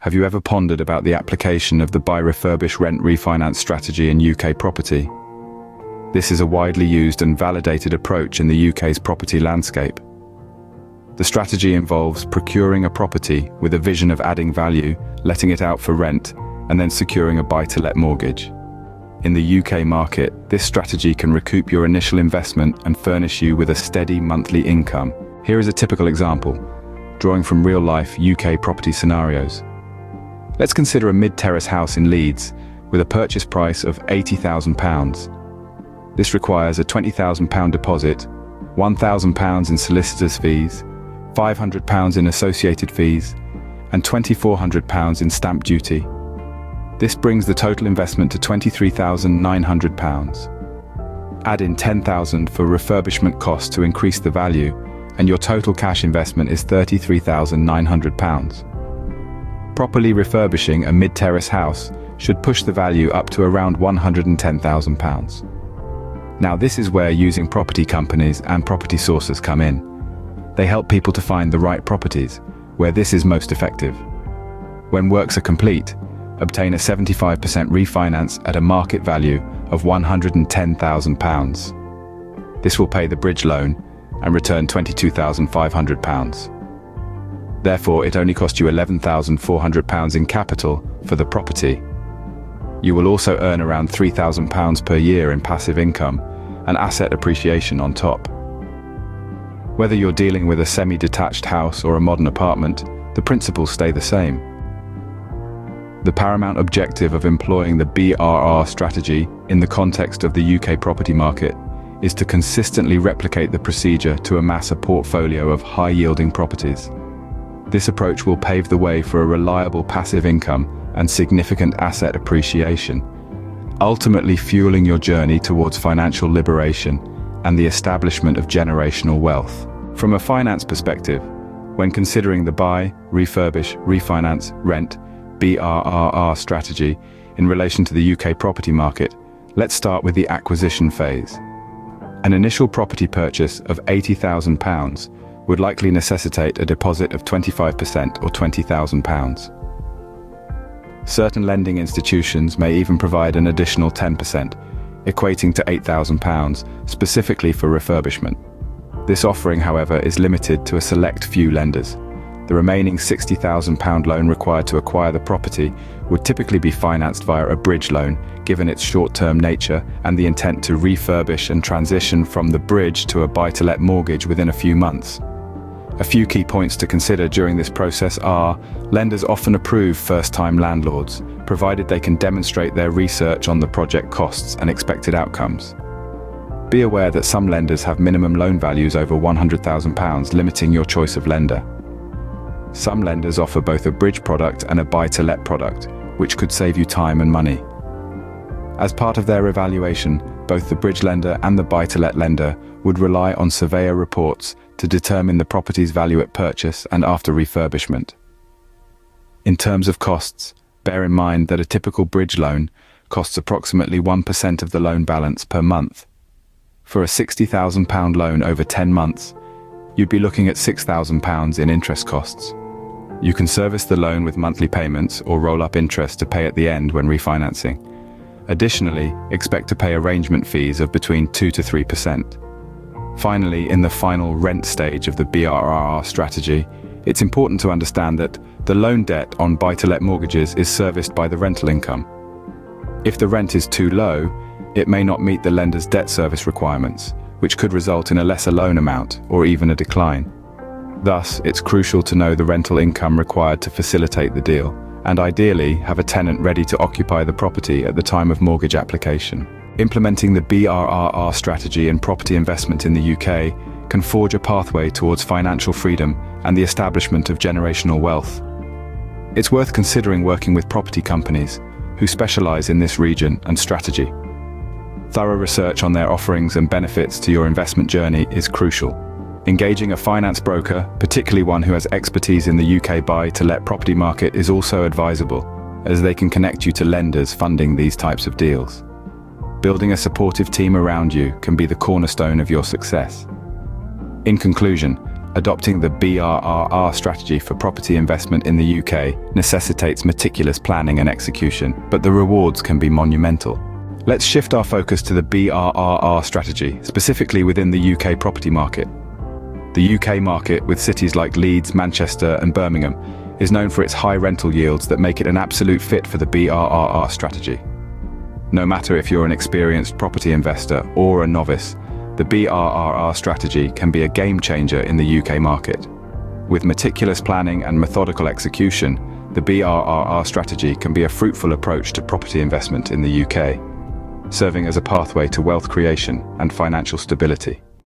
Have you ever pondered about the application of the Buy Refurbish Rent Refinance strategy in UK property? This is a widely used and validated approach in the UK's property landscape. The strategy involves procuring a property with a vision of adding value, letting it out for rent, and then securing a buy-to-let mortgage. In the UK market, this strategy can recoup your initial investment and furnish you with a steady monthly income. Here is a typical example, drawing from real-life UK property scenarios. Let's consider a mid-terrace house in Leeds with a purchase price of £80,000. This requires a £20,000 deposit, £1,000 in solicitor's fees, £500 in associated fees, and £2,400 in stamp duty. This brings the total investment to £23,900. Add in £10,000 for refurbishment costs to increase the value, and your total cash investment is £33,900. Properly refurbishing a mid-terrace house should push the value up to around £110,000. Now this is where using property companies and property sources come in. They help people to find the right properties, where this is most effective. When works are complete, obtain a 75% refinance at a market value of £110,000. This will pay the bridge loan and return £22,500. Therefore, it only cost you £11,400 in capital for the property. You will also earn around £3,000 per year in passive income and asset appreciation on top. Whether you're dealing with a semi-detached house or a modern apartment, the principles stay the same. The paramount objective of employing the BRRR strategy in the context of the UK property market is to consistently replicate the procedure to amass a portfolio of high-yielding properties. This approach will pave the way for a reliable passive income and significant asset appreciation, ultimately fueling your journey towards financial liberation and the establishment of generational wealth. From a finance perspective, when considering the Buy, Refurbish, Refinance, Rent, BRRR strategy in relation to the UK property market, let's start with the acquisition phase. An initial property purchase of £80,000 would likely necessitate a deposit of 25% or £20,000. Certain lending institutions may even provide an additional 10%, equating to £8,000 specifically for refurbishment. This offering, however, is limited to a select few lenders. The remaining £60,000 loan required to acquire the property would typically be financed via a bridge loan, given its short-term nature and the intent to refurbish and transition from the bridge to a buy-to-let mortgage within a few months. A few key points to consider during this process are: lenders often approve first-time landlords, provided they can demonstrate their research on the project costs and expected outcomes. Be aware that some lenders have minimum loan values over £100,000, limiting your choice of lender. Some lenders offer both a bridge product and a buy-to-let product, which could save you time and money. As part of their evaluation, both the bridge lender and the buy-to-let lender would rely on surveyor reports to determine the property's value at purchase and after refurbishment. In terms of costs, bear in mind that a typical bridge loan costs approximately 1% of the loan balance per month. For a £60,000 loan over 10 months, you'd be looking at £6,000 in interest costs. You can service the loan with monthly payments or roll up interest to pay at the end when refinancing. Additionally, expect to pay arrangement fees of between 2 to 3%. Finally, in the final rent stage of the BRRR strategy, it's important to understand that the loan debt on buy-to-let mortgages is serviced by the rental income. If the rent is too low, it may not meet the lender's debt service requirements, which could result in a lesser loan amount or even a decline. Thus, it's crucial to know the rental income required to facilitate the deal, and ideally have a tenant ready to occupy the property at the time of mortgage application. Implementing the BRRR strategy in property investment in the UK can forge a pathway towards financial freedom and the establishment of generational wealth. It's worth considering working with property companies who specialize in this region and strategy. Thorough research on their offerings and benefits to your investment journey is crucial. Engaging a finance broker, particularly one who has expertise in the UK buy-to-let property market, is also advisable, as they can connect you to lenders funding these types of deals. Building a supportive team around you can be the cornerstone of your success. In conclusion, Adopting the BRRR strategy for property investment in the UK necessitates meticulous planning and execution, but the rewards can be monumental. Let's shift our focus to the BRRR strategy, specifically within the UK property market. The UK market, with cities like Leeds, Manchester, and Birmingham, is known for its high rental yields that make it an absolute fit for the BRRR strategy. No matter if you're an experienced property investor or a novice, the BRRR strategy can be a game changer in the UK market. With meticulous planning and methodical execution, the BRRR strategy can be a fruitful approach to property investment in the UK, serving as a pathway to wealth creation and financial stability.